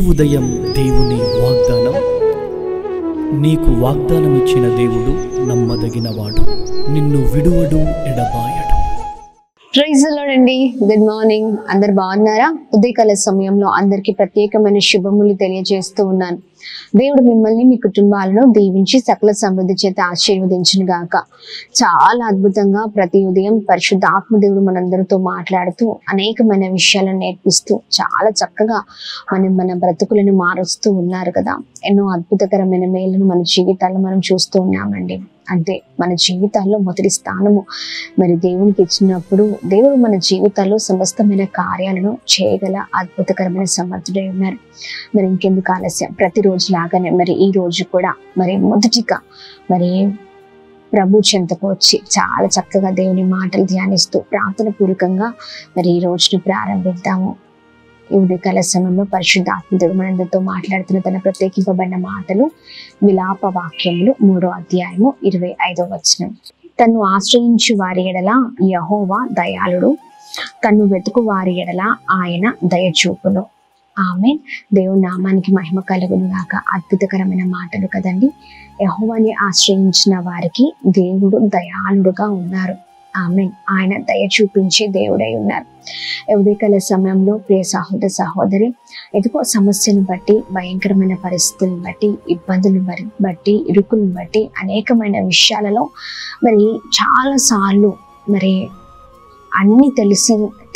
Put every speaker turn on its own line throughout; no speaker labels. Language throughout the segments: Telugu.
ఉదయం దేవుని వాగ్దానం. నీకు వాగ్దానం ఇచ్చిన దేవుడు నమ్మదగినవాడు, నిన్ను విడువడు, ఎడబాయడు.
ప్రైజ్ ది లార్డ్ అండి. Good morning. అందరు బాగున్నారా? ఉదయకాల సమయంలో అందరికీ ప్రత్యేకమైన శుభములు తెలియజేస్తూ ఉన్నాను. దేవుడు మిమ్మల్ని, మీ కుటుంబాలను దీవించి సకల సమృద్ధి చేత ఆశీర్వదించును గాక. చాలా అద్భుతంగా ప్రతి ఉదయం పరిశుద్ధ ఆత్మదేవుడు మనందరితో మాట్లాడుతూ అనేకమైన విషయాలను నేర్పిస్తూ చాలా చక్కగా మన బ్రతుకులను మారుస్తూ ఉన్నారు కదా. ఎన్నో అద్భుతకరమైన మేలును మన జీవితాల్లో మనం చూస్తూ ఉన్నామండి. అంటే మన జీవితాల్లో మొదటి స్థానము మరి దేవునికి ఇచ్చినప్పుడు దేవుడు మన జీవితాల్లో సమస్తమైన కార్యాలను చేయగల అద్భుతకరమైన సమర్థుడై ఉన్నారు. మరి ఇంకెందుకు ఆలస్యం, ప్రతిరోజు లాగానే మరి ఈ రోజు కూడా మరి మొదటిగా మరి ప్రభు చెంతకు వచ్చి చాలా చక్కగా దేవుని మాటలు ధ్యానిస్తూ ప్రార్థన పూర్వకంగా మరి ఈ రోజును ప్రారంభిద్దాము. ఈ ఉదయకాల సమయంలో పరిశుద్ధ ఆత్మదేవుడు మనందరితో మాట్లాడుతున్న తన ప్రత్యేకింపబడిన మాటలు విలాప వాక్యములు 3వ అధ్యాయము 25వ వచనం. తన్ను ఆశ్రయించు వారి ఎడల యెహోవా దయాళుడు, తన్ను వెతుకు వారి ఎడల ఆయన దయచూపును. ఆమేన్. దేవుని నామానికి మహిమ కలుగును గాక. అద్భుతకరమైన మాటలు కదండి. యెహోవాని ఆశ్రయించిన వారికి దేవుడు దయాళుడుగా ఉన్నారు. ఆమేన్. ఆయన దయ చూపించే దేవుడై ఉన్నారు. ఉదయకాల సమయంలో ప్రియ సహోదర సహోదరి, ఎదుగో సమస్యను బట్టి, భయంకరమైన పరిస్థితులను బట్టి, ఇబ్బందులను బట్టి, ఇరుకులను బట్టి అనేకమైన విషయాలలో మరి చాలా సార్లు మరి అన్ని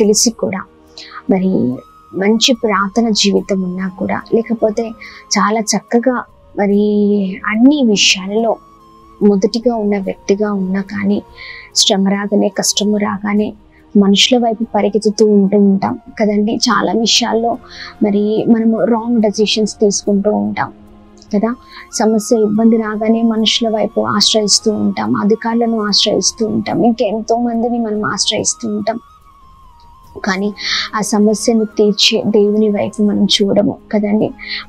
తెలిసి కూడా మరి మంచి ప్రార్థన జీవితం ఉన్నా కూడా, లేకపోతే చాలా చక్కగా మరి అన్ని విషయాలలో మొదటిగా ఉన్న వ్యక్తిగా ఉన్నా కానీ శ్రమ రాగానే, కష్టము రాగానే మనుషుల వైపు పరిగెత్తుతూ ఉంటాం కదండి. చాలా విషయాల్లో మరి మనము రాంగ్ డెసిషన్స్ తీసుకుంటూ ఉంటాం కదా. సమస్య, ఇబ్బంది రాగానే మనుషుల వైపు ఆశ్రయిస్తూ ఉంటాం, అధికారులను ఆశ్రయిస్తూ ఉంటాం, ఇంకెంతో మందిని మనం ఆశ్రయిస్తూ ఉంటాం. కానీ ఆ సమస్యను తీర్చే దేవుని వైపు మనం చూడము కదండి.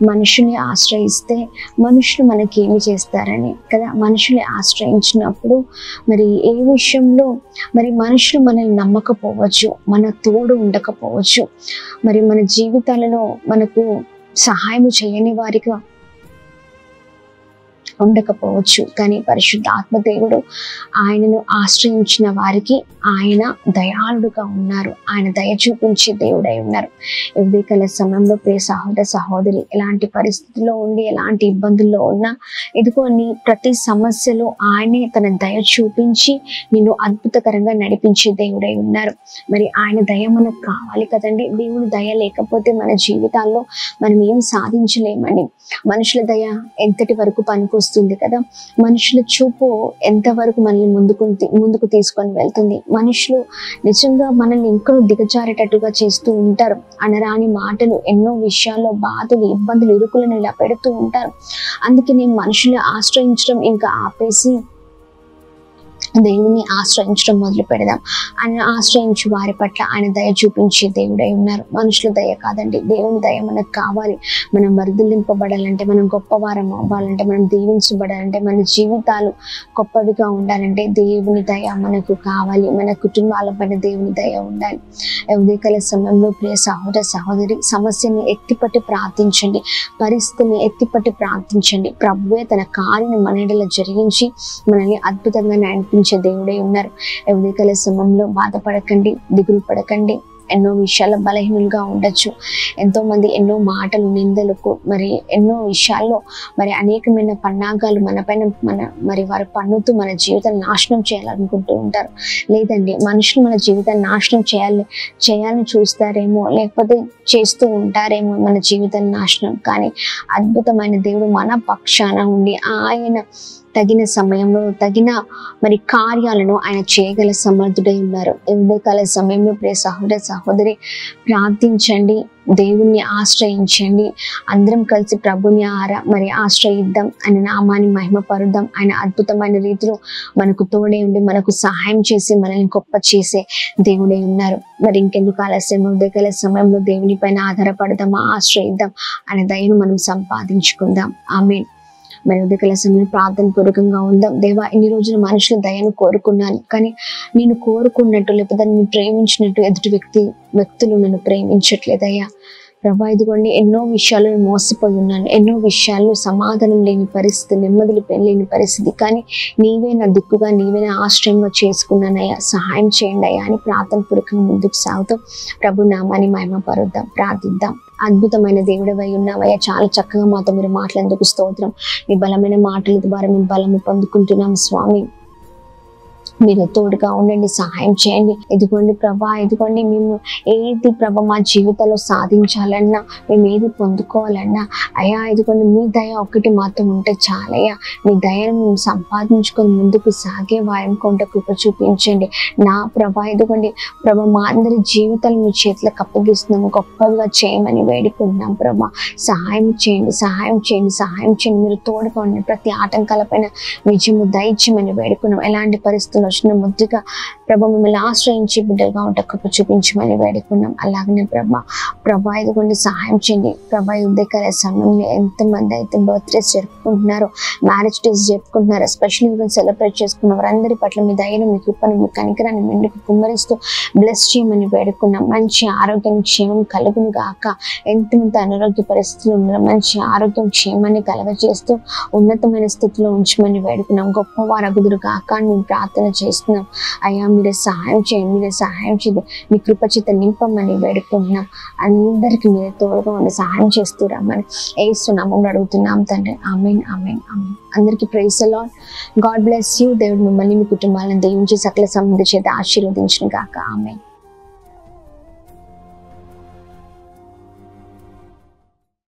మనుషుల్ని ఆశ్రయిస్తే మనుషులు మనకి ఏమి చేస్తారని కదా. మనుషుల్ని ఆశ్రయించినప్పుడు మరి ఏ విషయంలో మరి మనుషులు మనల్ని నమ్మకపోవచ్చు, మన తోడు ఉండకపోవచ్చు, మరి మన జీవితాలలో మనకు సహాయం చేయని వారిగా ఉండకపోవచ్చు. కానీ పరిశుద్ధ ఆత్మదేవుడు ఆయనను ఆశ్రయించిన వారికి ఆయన దయాళుడుగా ఉన్నారు. ఆయన దయ చూపించే దేవుడై ఉన్నారు. ఉదయకాల సమయంలో ప్రియ సహోదర సహోదరి, ఎలాంటి పరిస్థితుల్లో ఉండి, ఎలాంటి ఇబ్బందుల్లో ఉన్నా, ఎదుగో నీ ప్రతి సమస్యలో ఆయనే తన దయ చూపించి నిన్ను అద్భుతకరంగా నడిపించే దేవుడై ఉన్నారు. మరి ఆయన దయ మనకు కావాలి కదండి. దేవుని దయ లేకపోతే మన జీవితాల్లో మనం ఏం సాధించలేమండి. మనుషుల దయ ఎంతటి వరకు పనికొస్తుంది కదా. మనుషుల చూపు ఎంతవరకు మనల్ని ముందుకు తీసుకొని వెళ్తుంది. మనుషులు నిజంగా మనల్ని ఇంకా దిగజారేటట్టుగా చేస్తూ ఉంటారు. అనరాని మాటలు, ఎన్నో విషయాల్లో బాధలు, ఇబ్బందులు, ఇరుకులను ఇలా పెడుతూ ఉంటారు. అందుకే నేను మనుషుల్ని ఆశ్రయించడం ఇంకా ఆపేసి దేవుని ఆశ్రయించడం మొదలు పెడదాం. ఆయన ఆశ్రయించు వారి పట్ల ఆయన దయ చూపించే దేవుడై ఉన్నారు. మనుషుల దయ కాదండి, దేవుని దయ మనకు కావాలి. మనం వర్ధిల్లింపబడాలంటే, మనం గొప్పవారం అవ్వాలంటే, మనం దీవించబడాలంటే, మన జీవితాలు గొప్పవిగా ఉండాలంటే దేవుని దయ మనకు కావాలి. మన కుటుంబాల పైన దేవుని దయ ఉండాలి. ఉదయకాల సమయంలో ప్రియ సహోదర సహోదరి, సమస్యని ఎత్తిపట్టి ప్రార్థించండి, పరిస్థితిని ఎత్తిపట్టి ప్రార్థించండి. ప్రభువే తన కార్యం మన ఎడల జరిగించి మనల్ని అద్భుతంగా నడిపించే దేవుడే ఉన్నారు. ఉదయకాల సమయంలో బాధపడకండి, దిగులు పడకండి. ఎన్నో విషయాల్లో బలహీనులుగా ఉండొచ్చు. ఎంతో మంది ఎన్నో మాటలు, నిందలకు, మరి ఎన్నో విషయాల్లో మరి అనేకమైన పన్నాగాలు మరి వారు పన్నుతూ మన జీవితాన్ని నాశనం చేయాలనుకుంటూ ఉంటారు. లేదండి, మనుషులు మన జీవితాన్ని నాశనం చేయాలని చూస్తారేమో, లేకపోతే చేస్తూ ఉంటారేమో మన జీవితాన్ని నాశనం. కానీ అద్భుతమైన దేవుడు మన పక్షాన ఉండి ఆయన తగిన సమయంలో తగిన మరి కార్యాలను ఆయన చేయగల సమర్థుడై ఉన్నారు. ఉదయకాల సమయంలో ప్రియ సహోదర సహోదరి, ప్రార్థించండి, దేవుణ్ణి ఆశ్రయించండి. అందరం కలిసి ప్రభుని మరి ఆశ్రయిద్దాం, ఆయన నామాన్ని మహిమపరుద్దాం. ఆయన అద్భుతమైన రీతిలో మనకు తోడే ఉండి మనకు సహాయం చేసి మనల్ని గొప్ప చేసే దేవుడై ఉన్నారు. మరి ఇంకెందుకు ఆలస్యం, ఉదయకాల సమయంలో దేవుని పైన ఆధారపడదాం, ఆశ్రయిద్దాం, ఆయన దయను మనం సంపాదించుకుందాం. ఆమేన్. మరి ఉదయకాల సమయంలో ప్రార్థన పూర్వకంగా ఉందాం. దేవా, ఇన్ని రోజులు మనుషుల దయను కోరుకున్నాను, కానీ నేను కోరుకున్నట్టు లేకపోతే నేను ప్రేమించినట్టు ఎదుటి వ్యక్తులు నన్ను ప్రేమించట్లేదయ్యా. ప్రభా ఇదిగోండి ఎన్నో విషయాలను మోసపోయి ఉన్నాను, ఎన్నో విషయాల్లో సమాధానం లేని పరిస్థితి, నెమ్మది లేని పరిస్థితి, కానీ నీవే నా దిక్కుగా, నీవే నా ఆశ్రయంగా చేసుకున్నానయ్యా, సహాయం చేయండి అయ్యా అని ప్రార్థన పూర్వకంగా ముందుకు సాగుతూ ప్రభు నామాన్ని మహిమపరుద్దాం, ప్రార్థిద్దాం. అద్భుతమైన దేవుడవై ఉన్నావయ్యా, చాలా చక్కగా మాతో మీరు మాట్లాడేందుకు స్తోత్రం. మీ బలమైన మాటల ద్వారా మేము బలము పొందుకుంటున్నాం స్వామి. మీరు తోడుగా ఉండండి, సహాయం చేయండి. ఇదిగోండి ప్రభా, ఇదిగోండి మేము ఏది ప్రభా మా జీవితంలో సాధించాలన్నా, మేము ఏది పొందుకోవాలన్నా అయ్యా ఇదిగోండి మీ దయ ఒకటి మాత్రం ఉంటే చాలయ్యా. మీ దయను మేము సంపాదించుకొని ముందుకు సాగే వారం కొంట కృప చూపించండి నా ప్రభా. ఇదిగోండి ప్రభా, మా అందరి జీవితాలు మీ చేతులకు అప్పగిస్తున్నాము, గొప్పగా చేయమని వేడుకుంటున్నాం ప్రభా. సహాయం చేయండి, సహాయం చేయండి, సహాయం చేయండి. మీరు తోడుగా ఉండండి, ప్రతి ఆటంకాలపైన విజయము దయచేయమని వేడుకున్నాం. ఎలాంటి పరిస్థితులు వచ్చిన ముద్దుగా ప్రభా మిమ్మల్ని ఆశ్రయించి బిడ్డలుగా ఉంట కృప చూపించమని వేడుకున్నాం. అలాగనే ప్రభా ఇదిగోండి సహాయం చేయండి ప్రభా. ఉదయకాల సమయంలో ఎంతమంది అయితే బర్త్డేస్ జరుపుకుంటున్నారో, మ్యారేజ్ డేస్ జరుపుకుంటున్నారో, స్పెషల్ ఈవెంట్ సెలబ్రేట్ చేసుకున్న వారందరి పట్ల మీ దయను, మీ కృపను, మీ కనికరాన్ని మెండుకు కుమ్మరిస్తూ బ్లెస్ చేయమని వేడుకున్నాం. మంచి ఆరోగ్యం క్షేమం కలుగును గాక. ఎంతమంది అనారోగ్య పరిస్థితులు ఉన్నారో మంచి ఆరోగ్యం క్షేమాన్ని కలగజేస్తూ ఉన్నతమైన స్థితిలో ఉంచమని వేడుకున్నాం. గొప్పవారు అగుదురు గాక అని మేము ప్రార్థన చేస్తున్నాం. అయ్యా మీరే సహాయం చేయండి, మీరే సహాయం చేయండి, మీ కృపచేత నింపమని వేడుకుంటున్నాం. అందరికీ మీరే తోడుగా ఉండి సహాయం చేస్తూ రమ్మని యేసు నామములో అడుగుతున్నాం తండ్రి. ఆమేన్, ఆమేన్, ఆమేన్. అందరికీ praise the lord. God bless you. దేవుడు మిమ్మల్ని, మీ కుటుంబాలను దీవించి సకల సమృద్ధి చేత ఆశీర్వదించును గాక. ఆమేన్.